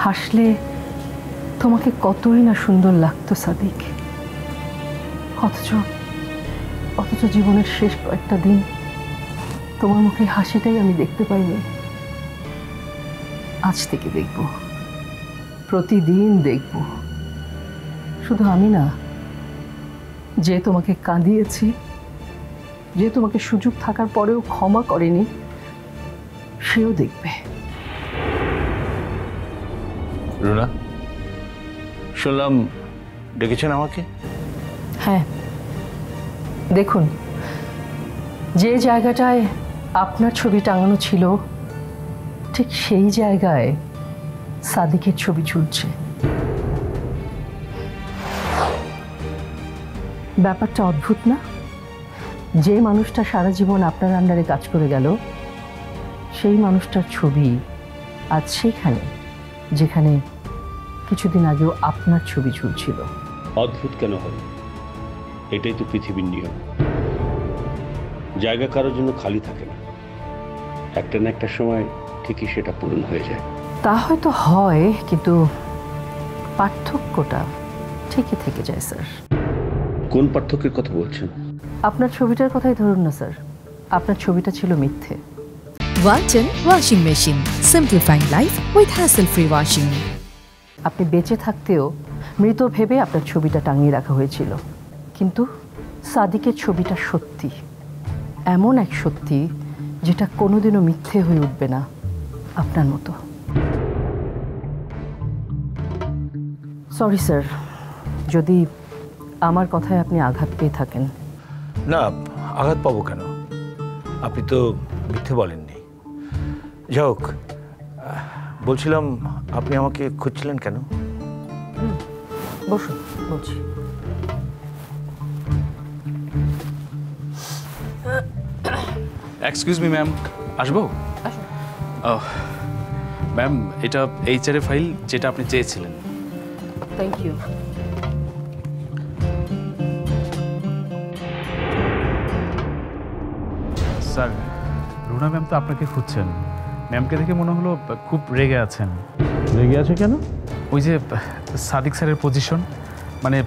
হাসলে তোমাকে কতই না সুন্দর লাগতো সাদিক, অথচ জীবনের শেষ কয়েকটা দিন তোমার মুখে হাসিটাই আমি দেখতে পাইনি। আজ থেকে দেখব, প্রতিদিন দেখব। শুধু আমি না, যে তোমাকে কাঁদিয়েছি, যে তোমাকে সুযোগ থাকার পরেও ক্ষমা করেনি, সেও দেখবে। রুনা, শুনলাম ডেকেছেন আমাকে? হ্যাঁ, দেখুন, যে জায়গাটায় আপনার ছবি টাঙানো ছিল ঠিক সেই জায়গায় সাদিকের ছবি ঝুলছে। ব্যাপারটা অদ্ভুত না? যে মানুষটা সারা জীবন আপনার আন্ডারে কাজ করে গেল, সেই মানুষটার ছবি আজ সেখানে যেখানে কিছুদিন আগেও আপনার ছবি ঝুলছিল। অদ্ভুত কেন হবে? এটাই তো পৃথিবীর নিয়ম। জায়গা কারোর জন্য খালি থাকে না, একটা না একটা সময় ঠিকই সেটা পূরণ হয়ে যায়। তা হয়তো হয়, কিন্তু পার্থক্যটা ঠিকই থেকে যায় স্যার। কোন পার্থক্যের কথা বলছেন? আপনার ছবিটার কথাই ধরুন না স্যার, আপনার ছবিটা ছিল মিথ্যে। Walton washing machine, simplifying life with hassle-free washing. আপনি বেঁচে থাকতেও মৃত ভেবে আপনার ছবিটা টাঙিয়ে রাখা হয়েছিল, কিন্তু সাদিকের ছবিটা সত্যি, এমন এক সত্যি যেটা কোনোদিনও মিথ্যে হয়ে উঠবে না আপনার মতো। সরি স্যার, যদি আমার কথায় আপনি আঘাত পেয়ে থাকেন। না, আঘাত পাবো কেন? আপনি তো মিথ্যে বলেননি। যাই হোক, বলছিলাম আপনি আমাকে খুঁজছিলেন কেন? বসুন, বলছি। এক্সকিউজ মি ম্যাম, আসবো? ম্যাম, এটা HR এর ফাইল, যেটা আপনি চেয়েছিলেন। Thank you. Sir, Runa ma'am তো আপনাকে খুঁজছেন। ম্যামকে দেখে মনে হলো খুব রেগে আছেন। রেগে আছে কেন? ওই যে সাদিক স্যারের পজিশন, মানে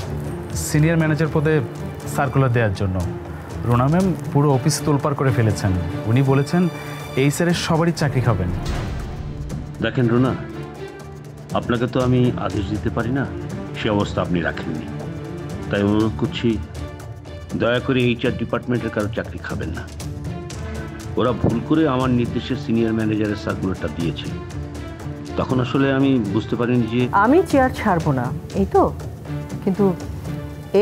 সিনিয়র ম্যানেজার পদে সার্কুলার দেওয়ার জন্য রুনা ম্যাম পুরো অফিস তোলপাড় করে ফেলেছেন। উনি বলেছেন এই স্যারের সবারই চাকরি খাবেন। দেখেন রুনা, আপনাকে তো আমি আদেশ দিতে পারি না, সে অবস্থা আপনি রাখেননি। তাই অনুরোধ করছি, দয়া করে HR ডিপার্টমেন্টের কারো চাকরি খাবেন না। ওরা ভুল করে আমার নির্দেশে সিনিয়র ম্যানেজারের সার্কুলারটা দিয়েছে। তখন আসলে আমি বুঝতে পারিনি যে আমি চেয়ার ছাড়বো না, এই তো। কিন্তু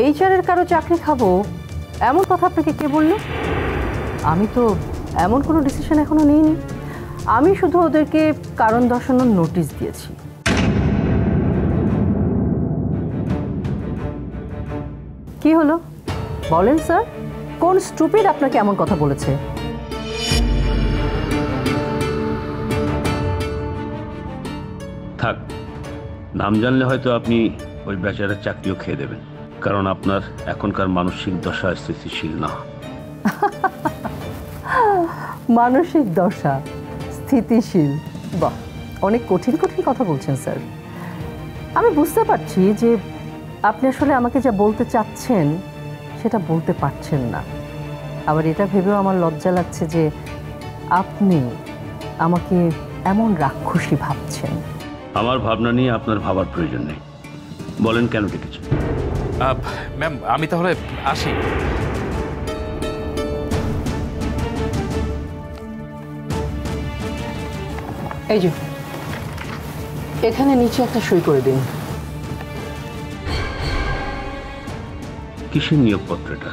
HR এর কারো চাকরি খাবো এমন কথা আপনাকে কে বললো? আমি তো এমন কোনো ডিসিশন এখনো নিইনি। আমি শুধু ওদেরকে কারণ দর্শানোর নোটিশ দিয়েছি। কি হলো বলেন স্যার, কোন স্টুপিড আপনাকে এমন কথা বলেছে? থাক, নাম জানলে হয়তো আপনি ওই বেচারার চাকরিও খেয়ে দেবেন, কারণ আপনার এখনকার মানসিক দশা স্থিতিশীল না। মানসিক দশা স্থিতিশীল? বাহ, অনেক কঠিন কঠিন কথা বলছেন স্যার। আমি বুঝতে পারছি যে আপনি আসলে আমাকে যা বলতে চাচ্ছেন সেটা বলতে পারছেন না। আবার এটা ভেবেও আমার লজ্জা লাগছে যে আপনি আমাকে এমন রাক্ষসী ভাবছেন। আমার ভাবনা নিয়ে আপনার ভাবার প্রয়োজন নেই। বলেন কেন ডেকেছেন? ম্যাম, আমি তাহলে আসি। এই যে এখানে নিচে একটা সই করে দিন। কিসের নিয়োগপত্র এটা?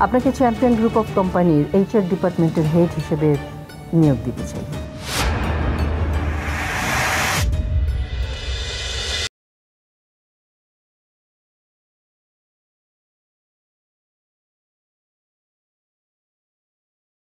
আপনাকে চ্যাম্পিয়ন গ্রুপ অফ কোম্পানির HR ডিপার্টমেন্টের হেড হিসেবে নিয়োগ দিতে চাই।